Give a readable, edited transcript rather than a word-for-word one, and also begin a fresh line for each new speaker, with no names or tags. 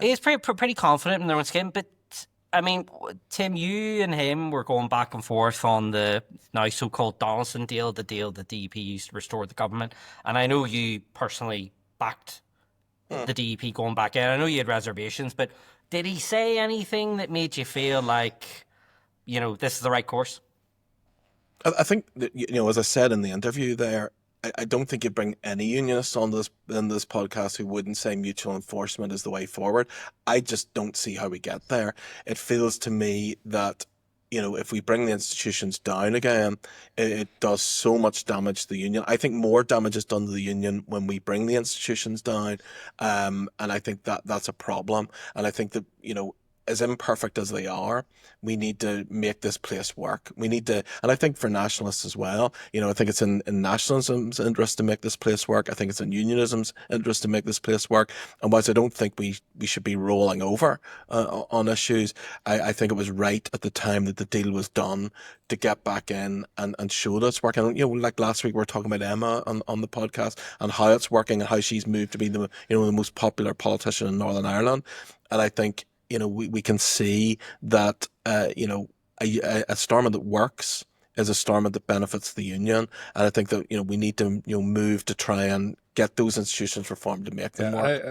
He's pretty confident in their own skin, but I mean, Tim, you and him were going back and forth on the now so-called Donaldson deal, the deal that DEP used to restore the government. And I know you personally backed
Hmm.
the DEP going back in. I know you had reservations, but did he say anything that made you feel like, this is the right course?
I think that, as I said in the interview there, I don't think you bring any unionists on this in this podcast who wouldn't say mutual enforcement is the way forward. I just don't see how we get there. It feels to me that, if we bring the institutions down again, it does so much damage to the union. I think more damage is done to the union when we bring the institutions down, and I think that that's a problem. And I think that, as imperfect as they are, we need to make this place work. We need to, and I think for nationalists as well, I think it's in nationalism's interest to make this place work. I think it's in unionism's interest to make this place work. And whilst I don't think we should be rolling over on issues, I think it was right at the time that the deal was done to get back in and show that it's working. Like last week we were talking about Emma on the podcast and how it's working and how she's moved to be the most popular politician in Northern Ireland. And I think, we can see that, a Stormont that works is a Stormont that benefits the union. And I think that, we need to, move to try and get those institutions reformed to make them
Yeah,
work.